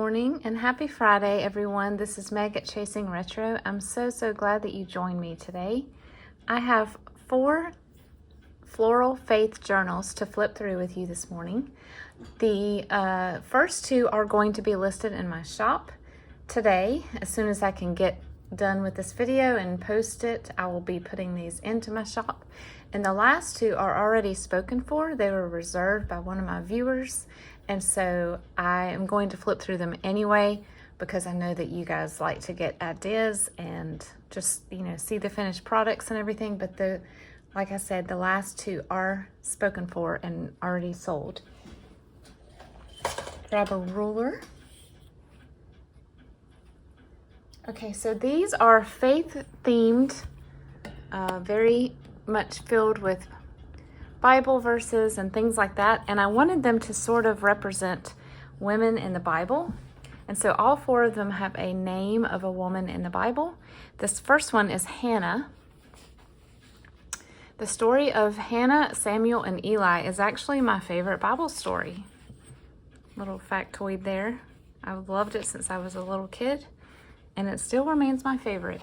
morning and happy Friday, everyone. This is Meg at Chasing Retro. I'm so glad that you joined me today. I have 4 floral faith journals to flip through with you this morning. The first 2 are going to be listed in my shop today. As soon as I can get done with this video and post it, I will be putting these into my shop. And the last 2 are already spoken for. They were reserved by one of my viewers. And so I am going to flip through them anyway, because I know that you guys like to get ideas and just, see the finished products and everything. But like I said, the last 2 are spoken for and already sold. Grab a ruler. Okay, so these are faith-themed, very much filled with Bible verses and things like that, and I wanted them to sort of represent women in the Bible. And so all 4 of them have a name of a woman in the Bible. This first one is Hannah. The story of Hannah, Samuel, and Eli is actually my favorite Bible story. Little factoid there. I've loved it since I was a little kid, and it still remains my favorite.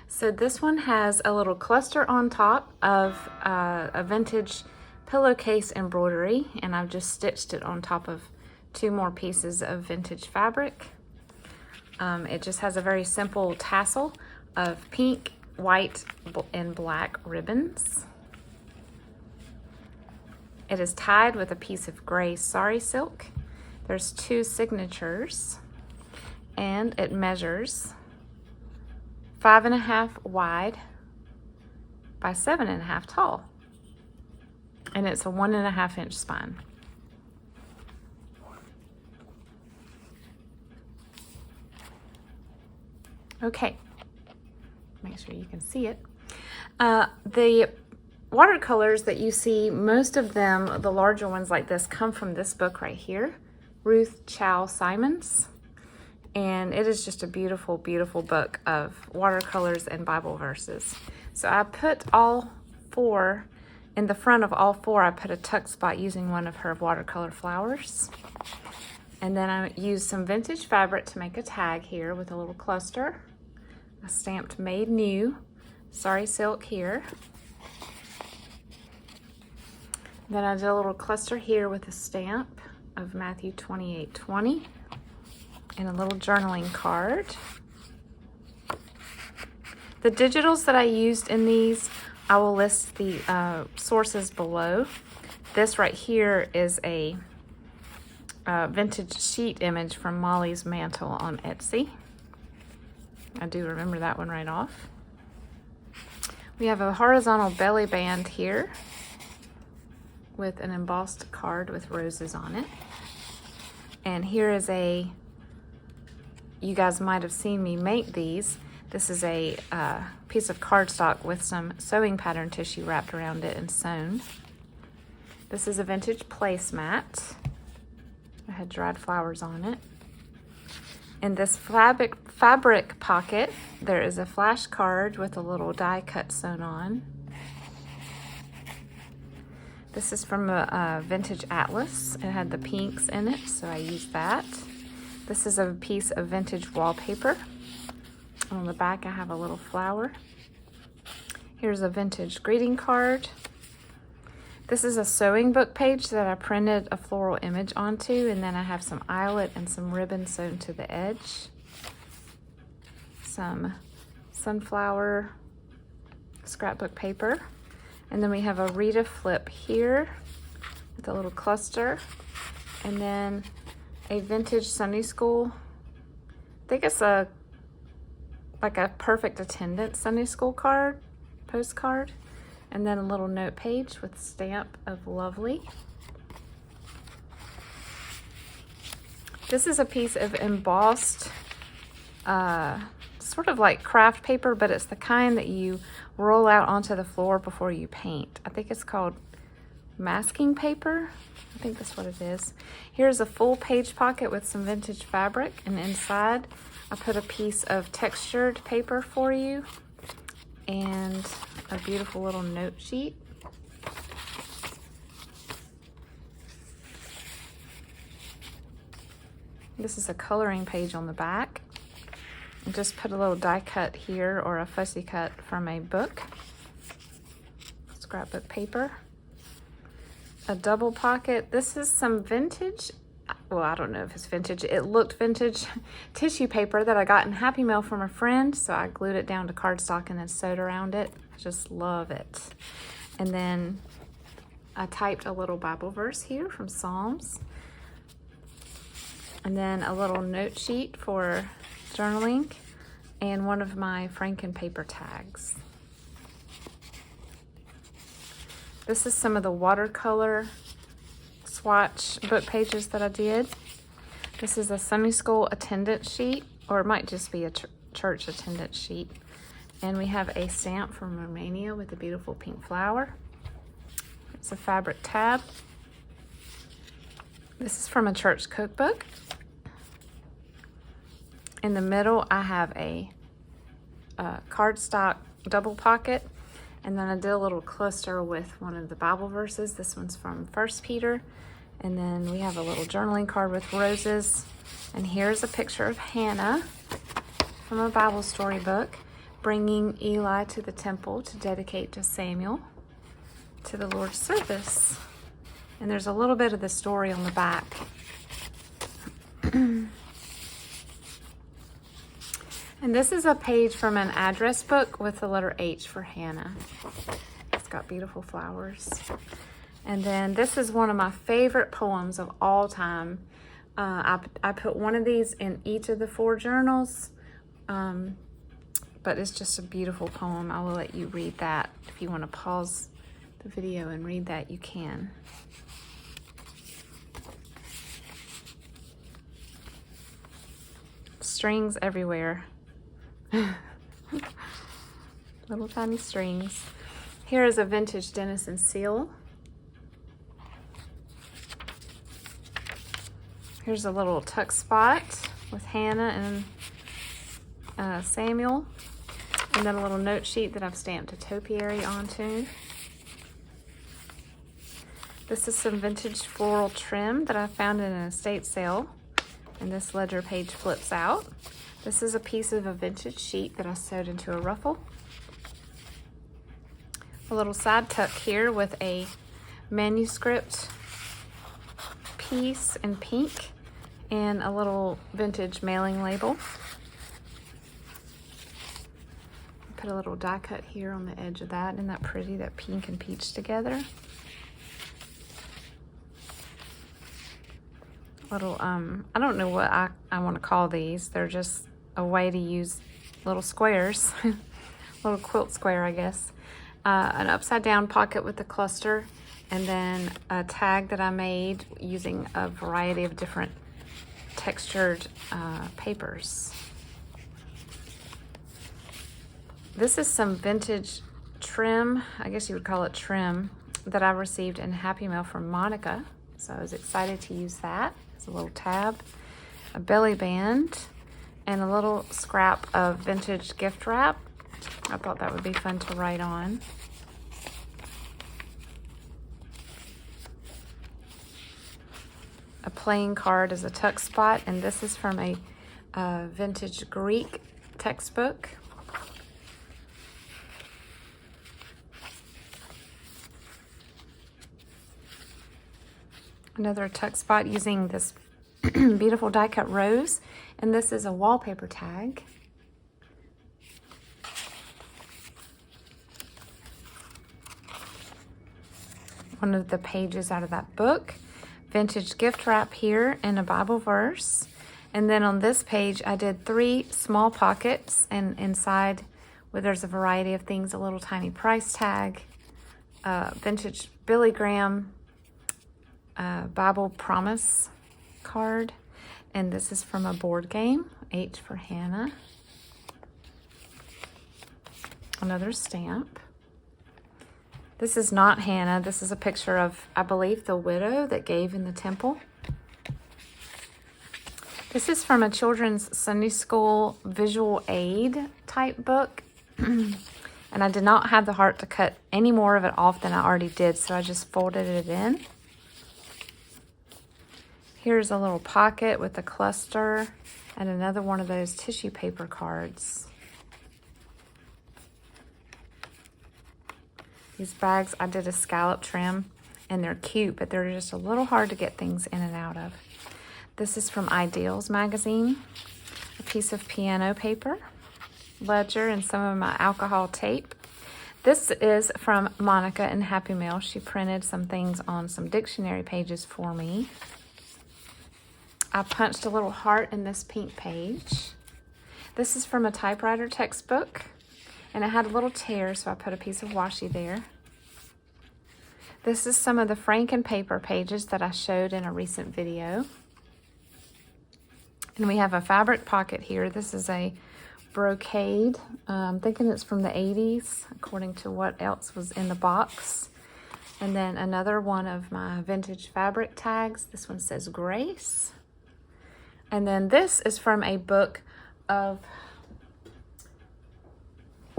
So this one has a little cluster on top of a vintage pillowcase embroidery, and I've just stitched it on top of 2 more pieces of vintage fabric. It just has a very simple tassel of pink, white, and black ribbons. It is tied with a piece of gray sari silk. There's 2 signatures, and it measures 5.5 wide by 7.5 tall. And it's a 1.5 inch spine. Okay, make sure you can see it. The watercolors that you see, most of them, the larger ones like this, come from this book right here, Ruth Chow Simons. And it is just a beautiful, beautiful book of watercolors and Bible verses. So I put all 4, in the front of all 4, I put a tuck spot using one of her watercolor flowers. And then I used some vintage fabric to make a tag here with a little cluster. I stamped Made New sari silk here. Then I did a little cluster here with a stamp of Matthew 28:20. And a little journaling card. The digitals that I used in these, I will list the sources below. This right here is a vintage sheet image from Molly's Mantel on Etsy. I do remember that one right off. We have a horizontal belly band here with an embossed card with roses on it. And here is you guys might have seen me make these. This is a piece of cardstock with some sewing pattern tissue wrapped around it and sewn. This is a vintage placemat. I had dried flowers on it. In this fabric pocket, there is a flash card with a little die cut sewn on. This is from a vintage atlas. It had the pinks in it, so I used that. This is a piece of vintage wallpaper. On the back, I have a little flower. Here's a vintage greeting card. This is a sewing book page that I printed a floral image onto, and then I have some eyelet and some ribbon sewn to the edge. Some sunflower scrapbook paper. And then we have a Rita flip here with a little cluster. And then a vintage Sunday school. I think it's like a perfect attendance Sunday school postcard. And then a little note page with stamp of lovely. This is a piece of embossed, sort of like craft paper, but it's the kind that you roll out onto the floor before you paint. I think it's called masking paper. I think that's what it is. Here's a full page pocket with some vintage fabric, and inside I put a piece of textured paper for you and a beautiful little note sheet. This is a coloring page on the back. I just put a little die cut here, or a fussy cut from a book. Scrapbook paper. A double pocket. This is some vintage, well, I don't know if it's vintage. It looked vintage tissue paper that I got in Happy Mail from a friend. So I glued it down to cardstock and then sewed around it. I just love it. And then I typed a little Bible verse here from Psalms. And then a little note sheet for journaling, and one of my Franken paper tags. This is some of the watercolor swatch book pages that I did. This is a Sunday school attendance sheet, or it might just be a church attendance sheet. And we have a stamp from Romania with a beautiful pink flower. It's a fabric tab. This is from a church cookbook. In the middle, I have a cardstock double pocket, and then I did a little cluster with one of the Bible verses. This one's from 1 Peter, and then we have a little journaling card with roses, and here's a picture of Hannah from a Bible story book, bringing Eli to the temple to dedicate to Samuel to the Lord's service. And there's a little bit of the story on the back. And this is a page from an address book with the letter H for Hannah. It's got beautiful flowers. And then this is one of my favorite poems of all time. I put one of these in each of the 4 journals, but it's just a beautiful poem. I will let you read that. If you want to pause the video and read that, you can. Strings everywhere. Little tiny strings. Here is a vintage Denison seal. Here's a little tuck spot with Hannah and Samuel. And then a little note sheet that I've stamped a topiary onto. This is some vintage floral trim that I found in an estate sale. And this ledger page flips out. This is a piece of a vintage sheet that I sewed into a ruffle. A little side tuck here with a manuscript piece in pink and a little vintage mailing label. Put a little die cut here on the edge of that. Isn't that pretty, that pink and peach together? Little, I don't know what I want to call these. They're just a way to use little squares, little quilt square, I guess. An upside down pocket with a cluster, and then a tag that I made using a variety of different textured papers. This is some vintage trim, I guess you would call it trim, that I received in Happy Mail from Monica. So I was excited to use that. It's a little tab, a belly band, and a little scrap of vintage gift wrap. I thought that would be fun to write on. A playing card is a tuck spot, and this is from a vintage Greek textbook. Another tuck spot using this beautiful die cut rose, and this is a wallpaper tag. One of the pages out of that book. Vintage gift wrap here and a Bible verse. And then on this page I did 3 small pockets, and inside where there's a variety of things, a little tiny price tag, vintage Billy Graham Bible promise card, and this is from a board game, H for Hannah. Another stamp. This is not Hannah. This is a picture of, I believe, the widow that gave in the temple. This is from a children's Sunday school visual aid type book. And I did not have the heart to cut any more of it off than I already did, so I just folded it in. Here's a little pocket with a cluster and another one of those tissue paper cards. These bags, I did a scallop trim, and they're cute, but they're just a little hard to get things in and out of. This is from Ideals magazine. A piece of piano paper, ledger, and some of my alcohol tape. This is from Monica in Happy Mail. She printed some things on some dictionary pages for me. I punched a little heart in this pink page. This is from a typewriter textbook, and it had a little tear, so I put a piece of washi there. This is some of the Franken paper pages that I showed in a recent video. And we have a fabric pocket here. This is a brocade. I'm thinking it's from the 80s, according to what else was in the box. And then another one of my vintage fabric tags. This one says Grace. And then this is from a book of,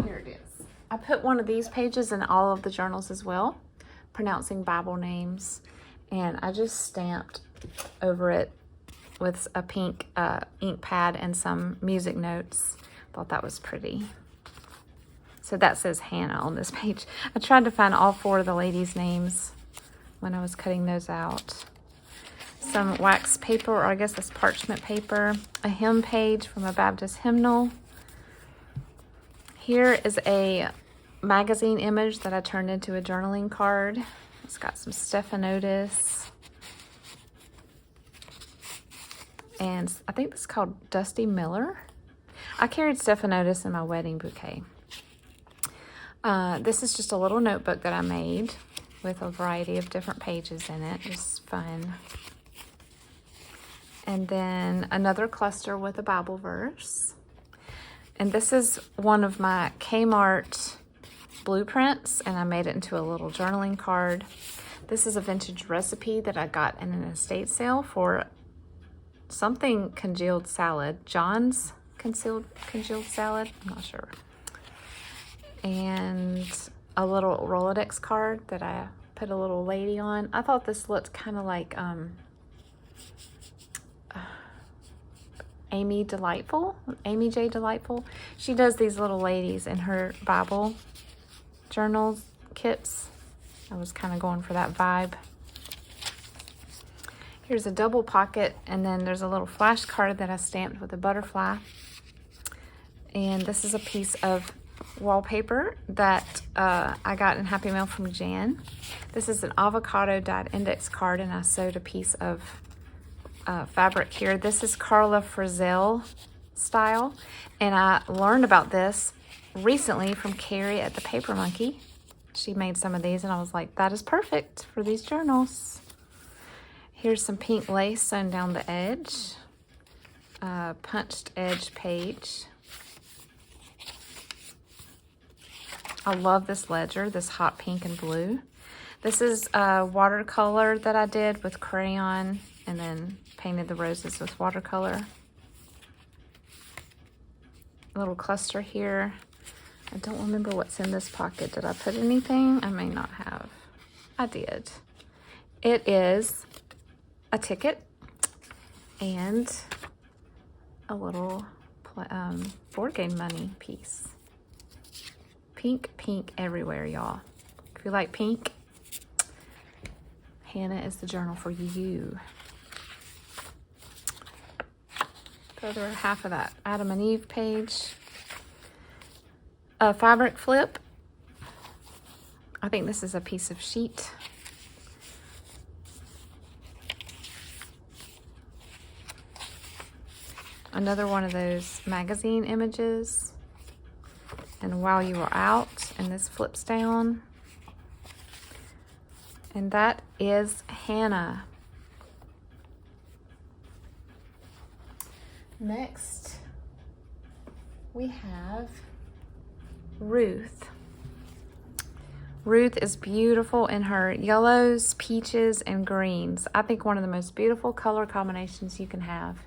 here it is. I put one of these pages in all of the journals as well, pronouncing Bible names. And I just stamped over it with a pink ink pad and some music notes. Thought that was pretty. So that says Hannah on this page. I tried to find all 4 of the ladies' names when I was cutting those out. Some wax paper, or I guess that's parchment paper. A hymn page from a Baptist hymnal. Here is a magazine image that I turned into a journaling card. It's got some stephanotis. And I think this is called Dusty Miller. I carried stephanotis in my wedding bouquet. This is just a little notebook that I made with a variety of different pages in it. It's fun. And then another cluster with a Bible verse. And this is one of my Kmart blueprints, and I made it into a little journaling card. This is a vintage recipe that I got in an estate sale for something congealed salad. John's congealed salad, I'm not sure. And a little Rolodex card that I put a little lady on. I thought this looked kind of like Amy J. Delightful. She does these little ladies in her Bible journals kits. I was kind of going for that vibe. Here's a double pocket, and then there's a little flash card that I stamped with a butterfly. And this is a piece of wallpaper that I got in Happy Mail from Jan. This is an avocado dyed index card, and I sewed a piece of fabric here. This is Karla Frizzell style, and I learned about this recently from Carrie at the Paper Monkey. She made some of these, and I was like, that is perfect for these journals. Here's some pink lace sewn down the edge, punched edge page. I love this ledger, this hot pink and blue. This is a watercolor that I did with crayon and then painted the roses with watercolor. A little cluster here. I don't remember what's in this pocket. Did I put anything? I may not have. I did. It is a ticket and a little board game money piece. Pink, pink everywhere, y'all. If you like pink, Hannah is the journal for you. The other half of that Adam and Eve page. A fabric flip. I think this is a piece of sheet. Another one of those magazine images. And while you were out, and this flips down. And that is Hannah. Next, we have Ruth. Ruth is beautiful in her yellows, peaches, and greens. I think one of the most beautiful color combinations you can have.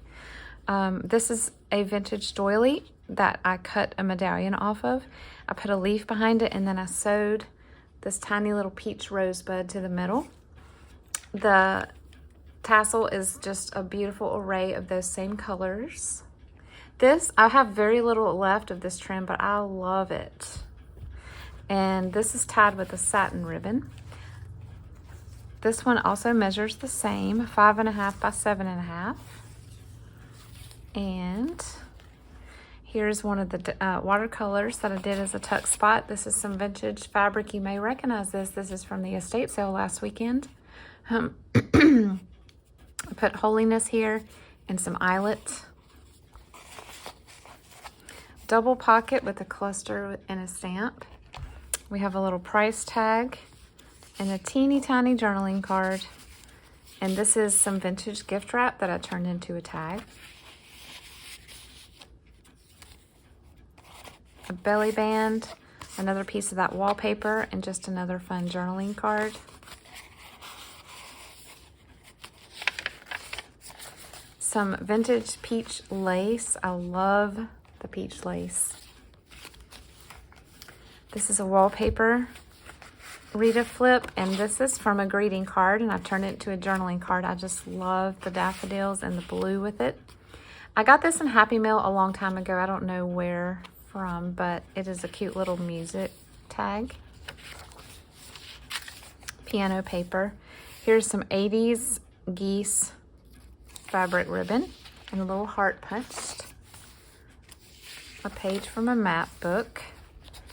This is a vintage doily that I cut a medallion off of. I put a leaf behind it, and then I sewed this tiny little peach rosebud to the middle. The tassel is just a beautiful array of those same colors. This, I have very little left of this trim, but I love it. And this is tied with a satin ribbon. This one also measures the same, 5.5 by 7.5. And here's one of the watercolors that I did as a tuck spot. This is some vintage fabric. You may recognize this. This is from the estate sale last weekend. I put holiness here and some eyelet. Double pocket with a cluster and a stamp. We have a little price tag and a teeny tiny journaling card. And this is some vintage gift wrap that I turned into a tag. A belly band, another piece of that wallpaper, and just another fun journaling card. Some vintage peach lace. I love the peach lace. This is a wallpaper Rita flip, and this is from a greeting card, and I've turned it into a journaling card. I just love the daffodils and the blue with it. I got this in Happy Mail a long time ago. I don't know where from, but it is a cute little music tag. Piano paper. Here's some 80s geese fabric ribbon and a little heart punched. A page from a map book.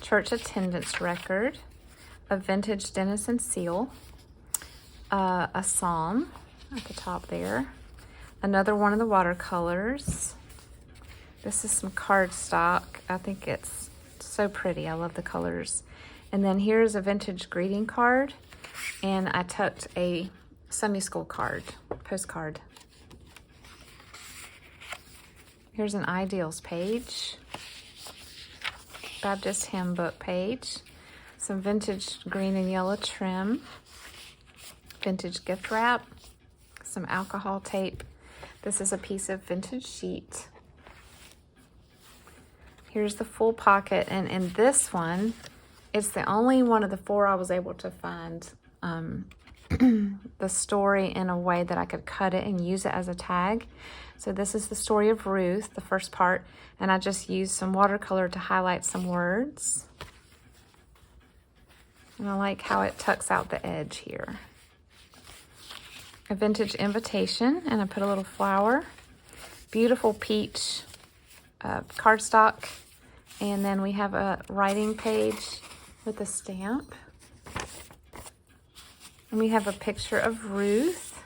Church attendance record. A vintage Denison seal. A psalm at the top there. Another one of the watercolors. This is some cardstock. I think it's so pretty. I love the colors. And then here's a vintage greeting card. And I tucked a Sunday school card, postcard. Here's an ideals page. Baptist hymn book page. Some vintage green and yellow trim. Vintage gift wrap. Some alcohol tape. This is a piece of vintage sheet. Here's the full pocket, and in this one, it's the only one of the four I was able to find the story in a way that I could cut it and use it as a tag. So this is the story of Ruth, the first part, and I just used some watercolor to highlight some words. And I like how it tucks out the edge here. A vintage invitation, and I put a little flower. Beautiful peach cardstock. And then we have a writing page with a stamp. And we have a picture of Ruth.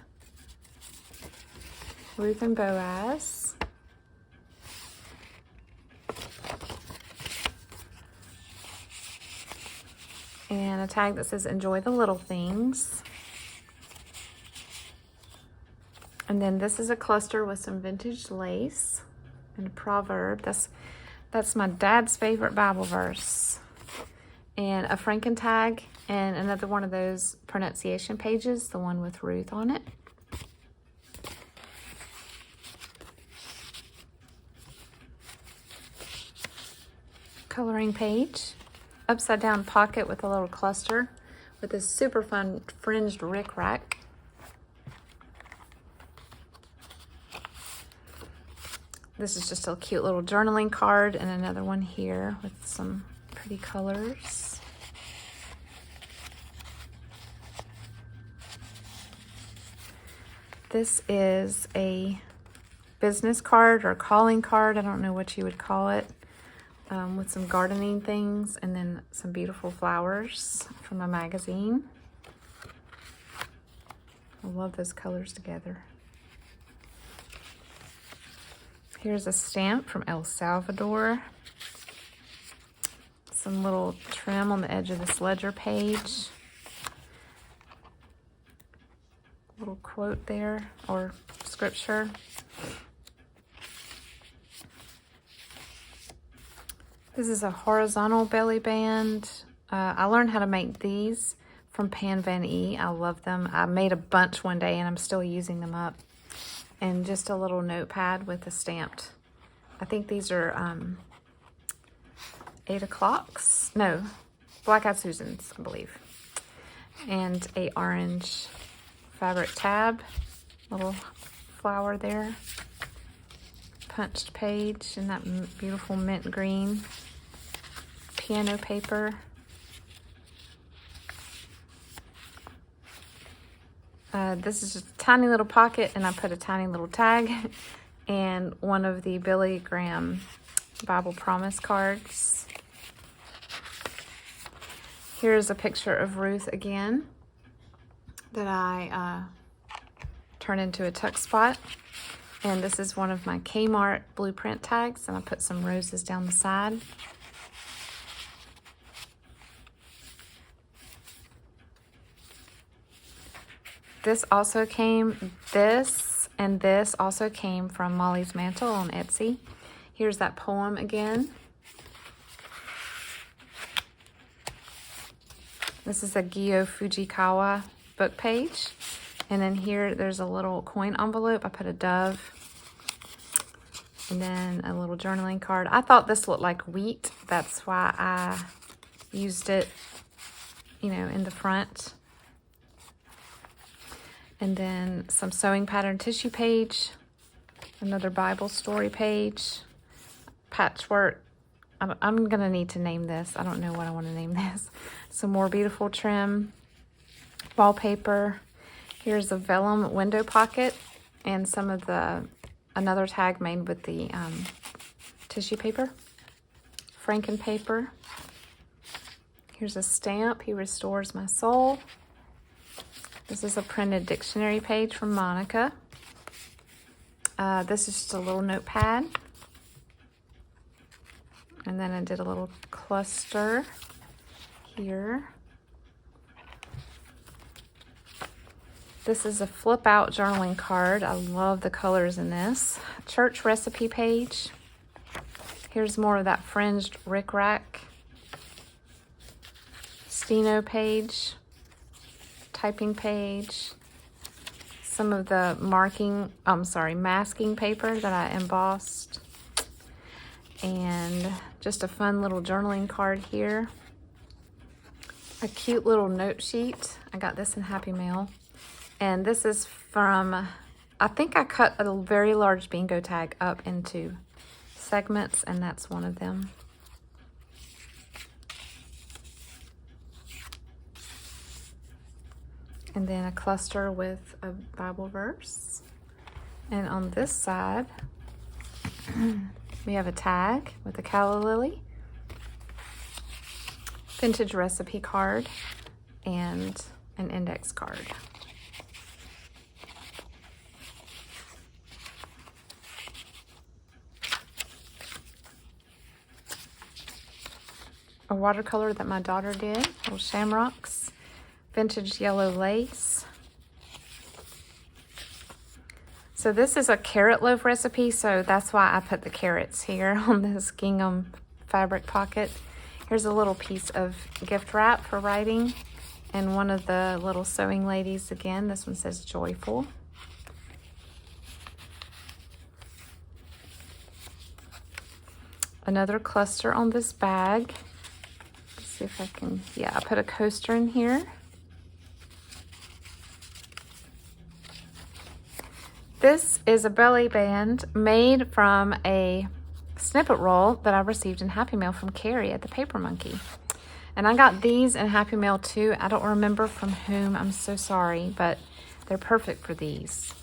Ruth and Boaz. And a tag that says, enjoy the little things. And then this is a cluster with some vintage lace and a proverb. That's my dad's favorite Bible verse. And a Franken tag and another one of those pronunciation pages, the one with Ruth on it. Coloring page. Upside down pocket with a little cluster with a super fun fringed rickrack. This is just a cute little journaling card, and another one here with some pretty colors. This is a business card or calling card. I don't know what you would call it. With some gardening things and then some beautiful flowers from a magazine. I love those colors together. Here's a stamp from El Salvador. Some little trim on the edge of this ledger page. Little quote there, or scripture. This is a horizontal belly band. I learned how to make these from Pan Van E. I love them. I made a bunch one day and I'm still using them up. And just a little notepad with a stamped. I think these are 8 o'clocks. No, Black Eyed Susans, I believe. And a orange fabric tab. Little flower there. Punched page in that beautiful mint green. Piano paper. This is just a tiny little pocket, and I put a tiny little tag and one of the Billy Graham Bible Promise cards. Here's a picture of Ruth again that I turned into a tuck spot. And this is one of my Kmart blueprint tags, and I put some roses down the side. This also came, this and this also came from Molly's Mantel on Etsy. Here's that poem again. This is a Gyo Fujikawa book page. And then here, there's a little coin envelope. I put a dove. And then a little journaling card. I thought this looked like wheat. That's why I used it, you know, in the front. And then some sewing pattern tissue page. Another Bible story page. Patchwork. I'm going to need to name this. I don't know what I want to name this. Some more beautiful trim. Wallpaper. Here's a vellum window pocket. And some of the, another tag made with the tissue paper. Franken paper. Here's a stamp. He restores my soul. This is a printed dictionary page from Monica. This is just a little notepad. And then I did a little cluster here. This is a flip out journaling card. I love the colors in this. Church recipe page. Here's more of that fringed rickrack. Steno page. Typing page. Some of the masking paper that I embossed. And just a fun little journaling card here. A cute little note sheet. I got this in Happy Mail. And this is from, I think I cut a very large bingo tag up into segments, and that's one of them. And then a cluster with a Bible verse. And on this side, we have a tag with a calla lily, vintage recipe card, and an index card. A watercolor that my daughter did, little shamrocks. Vintage yellow lace. So this is a carrot loaf recipe, so that's why I put the carrots here on this gingham fabric pocket. Here's a little piece of gift wrap for writing, and one of the little sewing ladies again. This one says joyful. Another cluster on this bag. Let's see if I can, yeah, I put a coaster in here. This is a belly band made from a snippet roll that I received in Happy Mail from Carrie at the Paper Monkey. And I got these in Happy Mail too. I don't remember from whom, I'm so sorry, but they're perfect for these.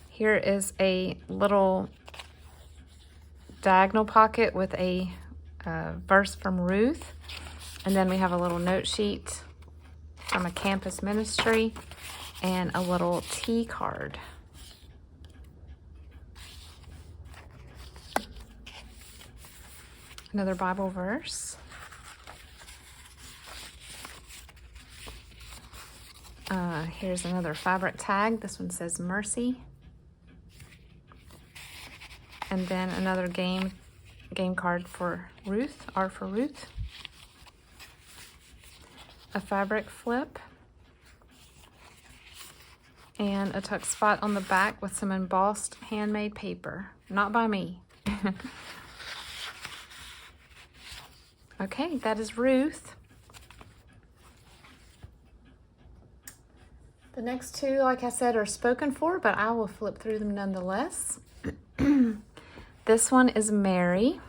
Here is a little diagonal pocket with a verse from Ruth. And then we have a little note sheet from a campus ministry and a little tea card. Another Bible verse. Here's another fabric tag. This one says mercy. And then another game card for Ruth, R for Ruth. A fabric flip. And a tuck spot on the back with some embossed handmade paper. Not by me. Okay, that is Ruth. The next two, like I said, are spoken for, but I will flip through them nonetheless. This one is Mary.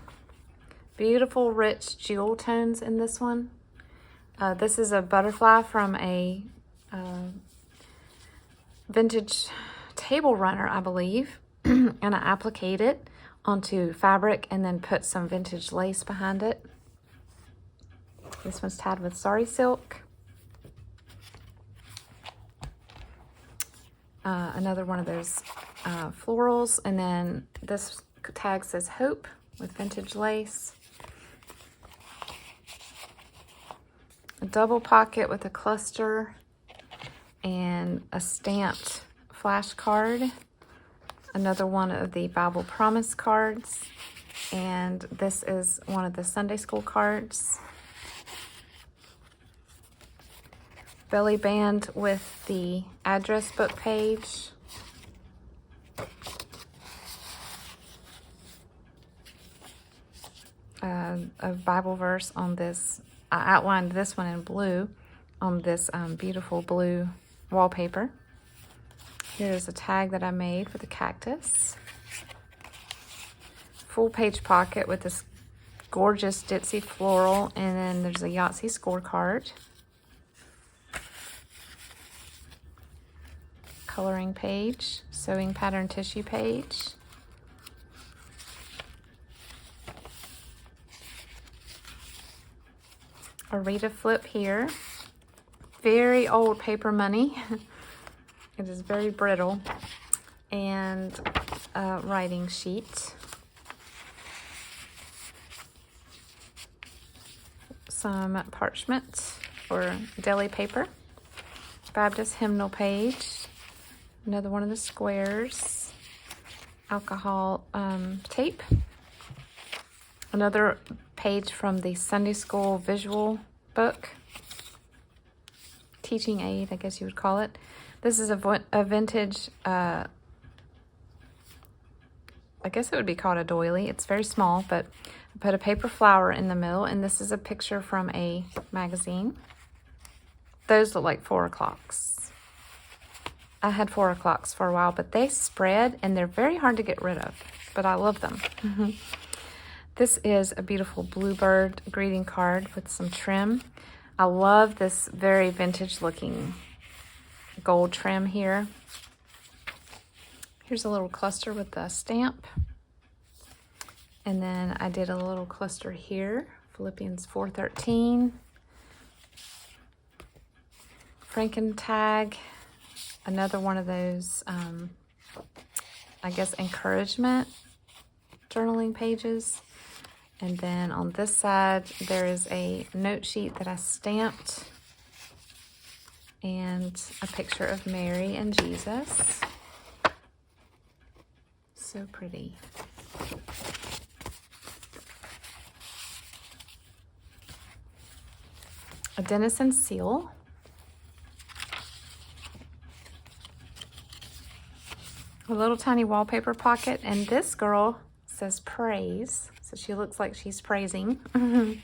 Beautiful, rich jewel tones in this one. This is a butterfly from a vintage table runner, I believe. And I appliqued it onto fabric and then put some vintage lace behind it. This one's tied with sari silk. Another one of those florals, and then this tag says Hope with vintage lace. A double pocket with a cluster and a stamped flash card. Another one of the Bible Promise cards, and this is one of the Sunday school cards. Belly band with the address book page. A Bible verse on this. I outlined this one in blue on this beautiful blue wallpaper. Here's a tag that I made for the cactus. Full page pocket with this gorgeous ditzy floral, and then there's a Yahtzee scorecard. Coloring page, sewing pattern tissue page. A Rita flip here. Very old paper money. It is very brittle. And a writing sheet. Some parchment or deli paper. Baptist hymnal page. Another one of the squares. Alcohol tape. Another page from the Sunday school visual book. Teaching aid, I guess you would call it. This is a vintage, I guess it would be called a doily. It's very small, but I put a paper flower in the middle, and this is a picture from a magazine. Those look like 4 o'clocks. I had 4 o'clocks for a while, but they spread, and they're very hard to get rid of, but I love them. This is a beautiful bluebird greeting card with some trim. I love this very vintage looking gold trim here. Here's a little cluster with the stamp. And then I did a little cluster here, Philippians 4:13. Franken tag, another one of those, I guess, encouragement journaling pages. And then on this side, there is a note sheet that I stamped and a picture of Mary and Jesus. So pretty. A Denison seal. A little tiny wallpaper pocket, and this girl says praise. So she looks like she's praising. And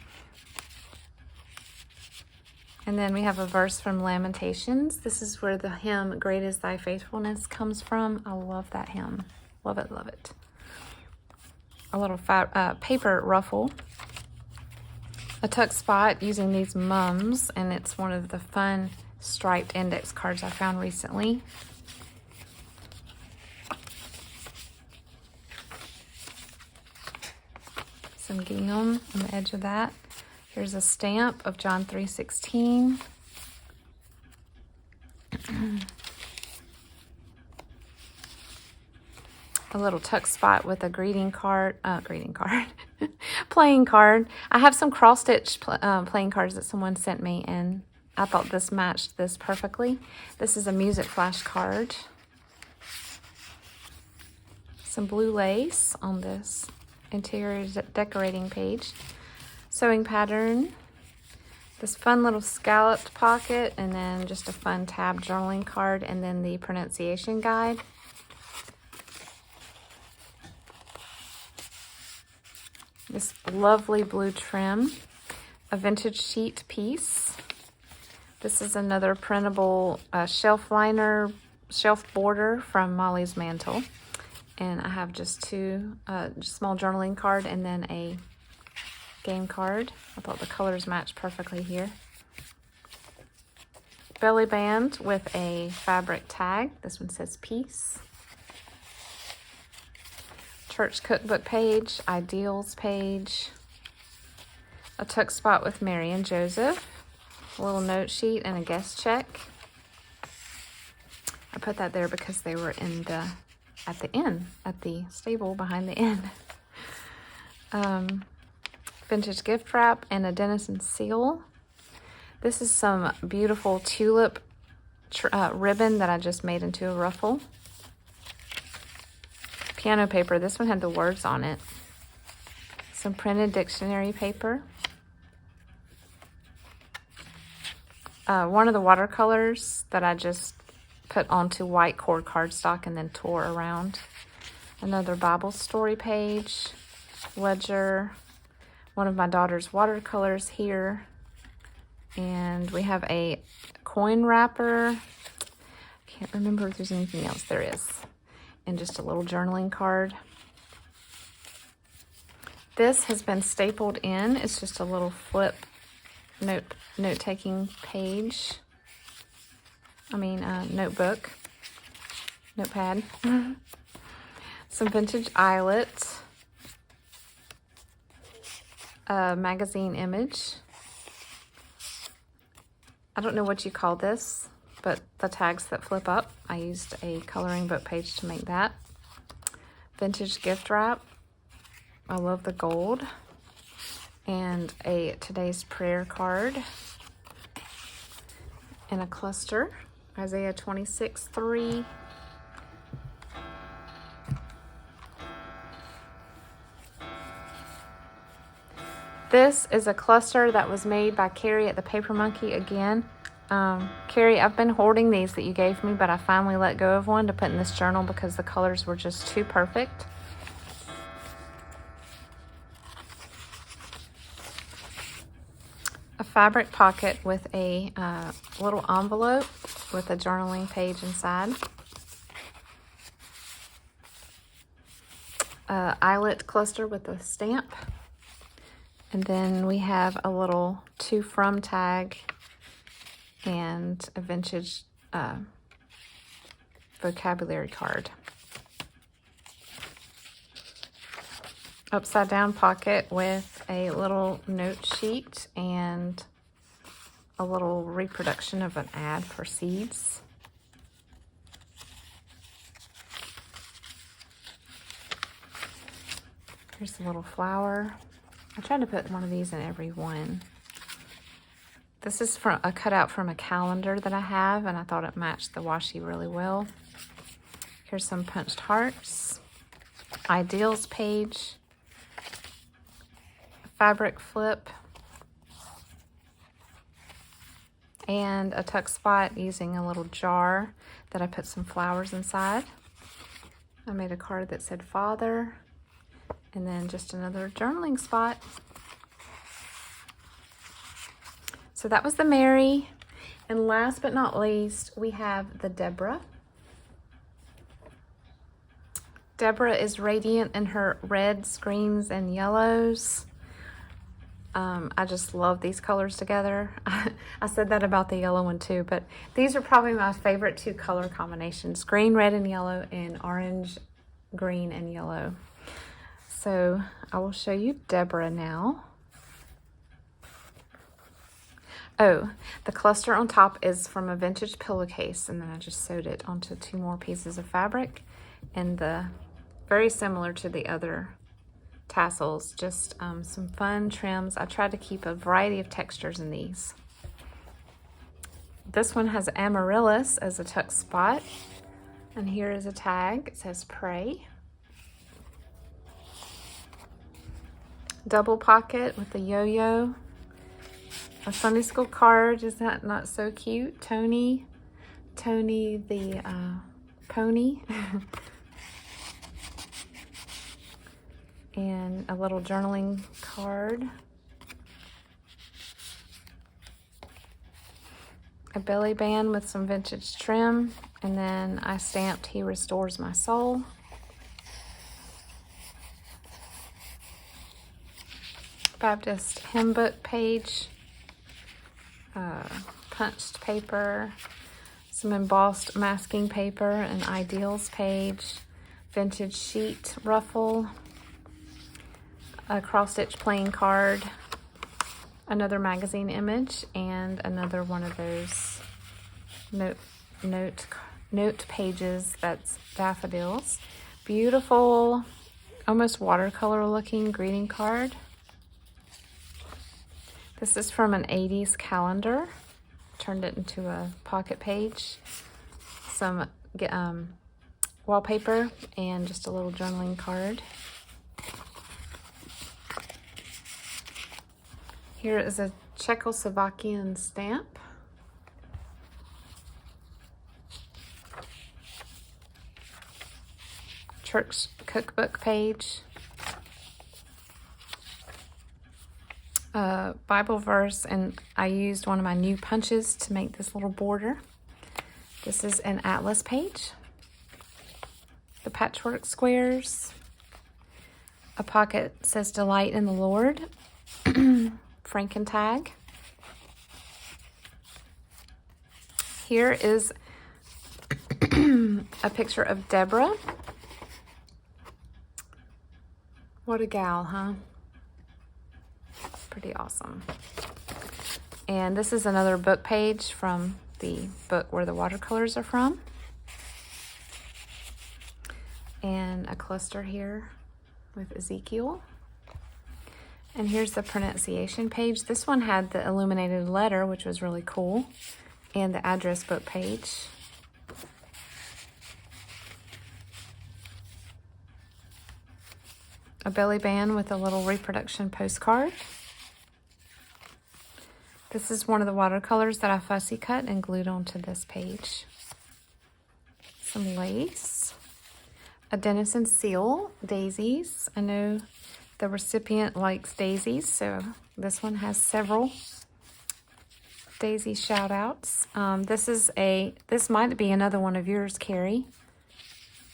then we have a verse from Lamentations. This is where the hymn, Great is Thy Faithfulness, comes from. I love that hymn. Love it, love it. A little paper ruffle. A tuck spot using these mums, and it's one of the fun striped index cards I found recently. Some gingham on the edge of that. Here's a stamp of John 3:16. A little tuck spot with a playing card. I have some cross-stitch playing cards that someone sent me, and I thought this matched this perfectly. This is a music flash card. Some blue lace on this interior decorating page. Sewing pattern. This fun little scalloped pocket, and then just a fun tab journaling card, and then the pronunciation guide. This lovely blue trim. A vintage sheet piece. This is another printable shelf liner, shelf border from Molly's Mantel. And I have just two small journaling card and then a game card. I thought the colors matched perfectly here. Belly band with a fabric tag. This one says peace. Church cookbook page, ideals page. A tuck spot with Mary and Joseph. A little note sheet and a guest check. I put that there because they were in the at the inn, at the stable behind the inn. Vintage gift wrap and a Denizen seal. This is some beautiful tulip ribbon that I just made into a ruffle. Piano paper. This one had the words on it. Some printed dictionary paper. One of the watercolors that I just put onto white cord cardstock and then tore around. Another Bible story page, ledger, one of my daughter's watercolors here, and we have a coin wrapper. Can't remember if there's anything else. There is. And just a little journaling card. This has been stapled in. It's just a little flip note-taking page. Notebook. Notepad. Some vintage eyelet. A magazine image. I don't know what you call this, but the tags that flip up. I used a coloring book page to make that. Vintage gift wrap. I love the gold. And a today's prayer card. And a cluster. Isaiah 26:3. This is a cluster that was made by Carrie at the Paper Monkey again. Carrie, I've been hoarding these that you gave me, but I finally let go of one to put in this journal because the colors were just too perfect. A fabric pocket with a little envelope with a journaling page inside. Eyelet cluster with a stamp. And then we have a little to from tag and a vintage vocabulary card. Upside down pocket with a little note sheet and a little reproduction of an ad for seeds. Here's a little flower. I tried to put one of these in every one. This is from a cutout from a calendar that I have, and I thought it matched the washi really well. Here's some punched hearts. Ideals page. Fabric flip. And a tuck spot using a little jar that I put some flowers inside. I made a card that said Father. And then just another journaling spot. So that was the Mary. And last but not least, we have the Deborah. Deborah is radiant in her reds, greens, and yellows. I just love these colors together. I said that about the yellow one too, but these are probably my favorite two color combinations. Green, red, and yellow, and orange, green, and yellow. So I will show you Deborah now. Oh, the cluster on top is from a vintage pillowcase, and then I just sewed it onto two more pieces of fabric, and very similar to the other tassels, just some fun trims. I tried to keep a variety of textures in these. This one has amaryllis as a tuck spot, and here is a tag. It says pray. Double pocket with a yo-yo. A Sunday school card. Is that not so cute? Tony the pony. And a little journaling card. a belly band with some vintage trim, and then I stamped He Restores My Soul. Baptist hymn book page, punched paper, some embossed masking paper, an ideals page, vintage sheet ruffle, a cross-stitch playing card, another magazine image, and another one of those note pages that's daffodils. Beautiful, almost watercolor looking greeting card. This is from an 80s calendar. Turned it into a pocket page. Some wallpaper and just a little journaling card. Here is a Czechoslovakian stamp. Church cookbook page. Bible verse, and I used one of my new punches to make this little border. This is an atlas page. The patchwork squares. A pocket says Delight in the Lord. Frankentag. Here is a picture of Deborah. What a gal, huh? Pretty awesome. And this is another book page from the book where the watercolors are from. And a cluster here with Ezekiel. And here's the pronunciation page. This one had the illuminated letter, which was really cool, and the address book page. A belly band with a little reproduction postcard. This is one of the watercolors that I fussy cut and glued onto this page. Some lace. A Denison seal, daisies. I know the recipient likes daisies, so this one has several daisy shout outs. This might be another one of yours, Carrie.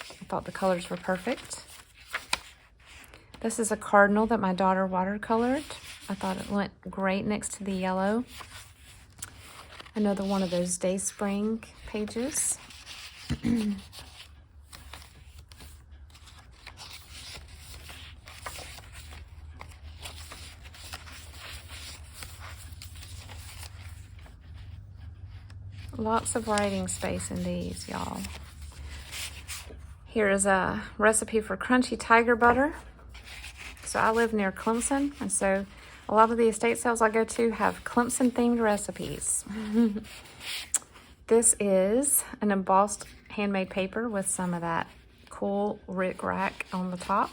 I thought the colors were perfect. This is a cardinal that my daughter watercolored. I thought it went great next to the yellow. Another one of those Day Spring pages. Lots of writing space in these, y'all. Here is a recipe for crunchy tiger butter. So I live near Clemson, and so a lot of the estate sales I go to have Clemson-themed recipes. This is an embossed handmade paper with some of that cool rick-rack on the top.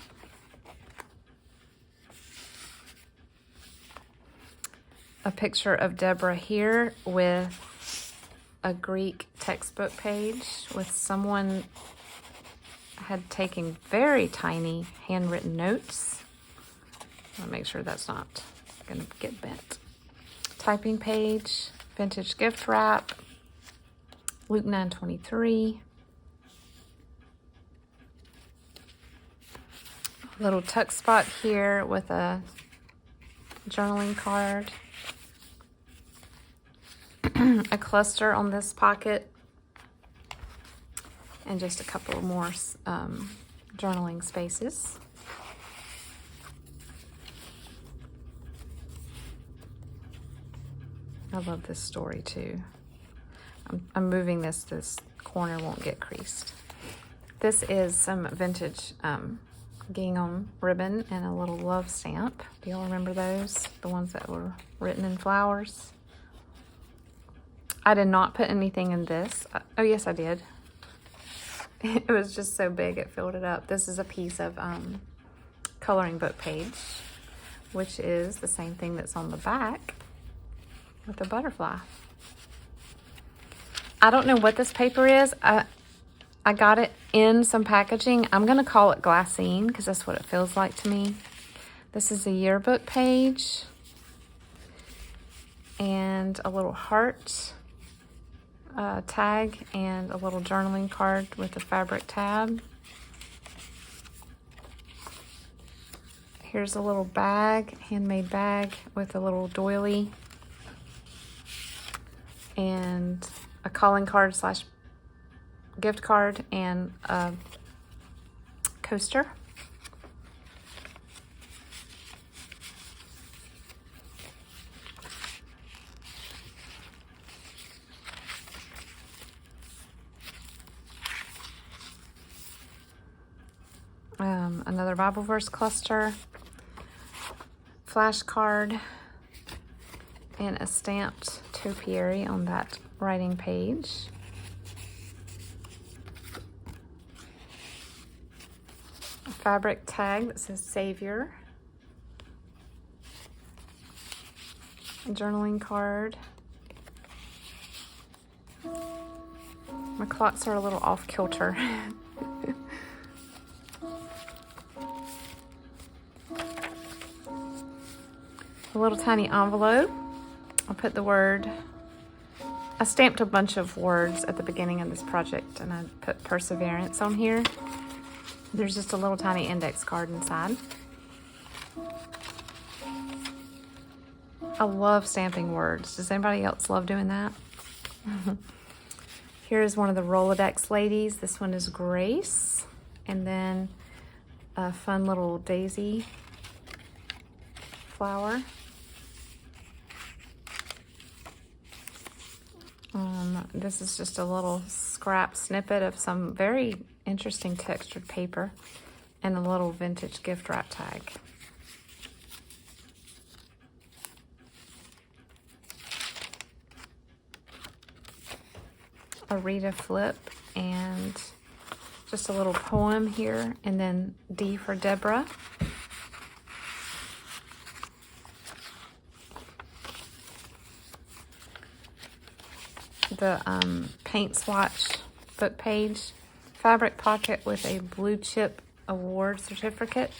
A picture of Deborah here with a Greek textbook page with someone had taken very tiny handwritten notes. I'll make sure that's not going to get bent. Typing page, vintage gift wrap, Luke 9:23. A little tuck spot here with a journaling card. A cluster on this pocket. And just a couple more journaling spaces. I love this story too. I'm moving this corner won't get creased. This is some vintage gingham ribbon and a little love stamp. Do y'all remember those? The ones that were written in flowers. I did not put anything in this. Oh yes, I did. It was just so big it filled it up. This is a piece of coloring book page, which is the same thing that's on the back with a butterfly. I don't know what this paper is. I got it in some packaging. I'm going to call it glassine because that's what it feels like to me. This is a yearbook page and a little heart tag and a little journaling card with a fabric tab. Here's a little bag, handmade bag with a little doily and a calling card slash gift card and a coaster. Another Bible verse cluster, flashcard, and a stamped topiary on that writing page. A fabric tag that says Savior. A journaling card. My clocks are a little off kilter. A little tiny envelope. I'll put the word, I stamped a bunch of words at the beginning of this project and I put perseverance on here. There's just a little tiny index card inside. I love stamping words. Does anybody else love doing that? Here's one of the Rolodex ladies. This one is Grace. And then a fun little daisy flower. This is just a little scrap snippet of some very interesting textured paper and a little vintage gift wrap tag. A Rita flip and just a little poem here, and then D for Deborah. The paint swatch book page, fabric pocket with a blue chip award certificate.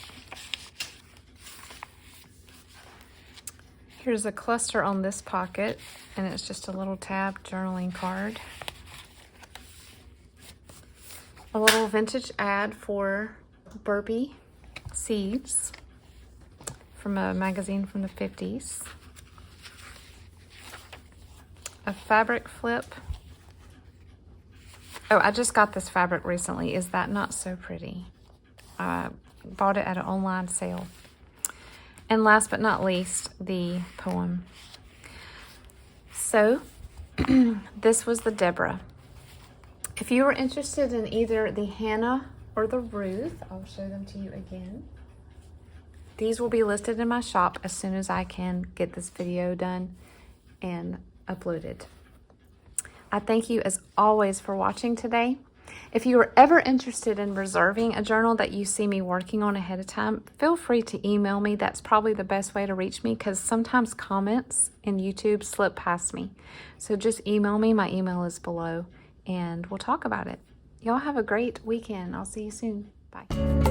Here's a cluster on this pocket, and it's just a little tab journaling card. A little vintage ad for Burpee seeds from a magazine from the 50s. A fabric flip. Oh, I just got this fabric recently. Is that not so pretty? I bought it at an online sale. And last but not least, the poem. So, this was the Deborah. If you were interested in either the Hannah or the Ruth, I'll show them to you again. These will be listed in my shop as soon as I can get this video done and uploaded. I thank you as always for watching today. If you are ever interested in reserving a journal that you see me working on ahead of time, feel free to email me. That's probably the best way to reach me because sometimes comments in YouTube slip past me. So just email me. My email is below and we'll talk about it. Y'all have a great weekend. I'll see you soon. Bye.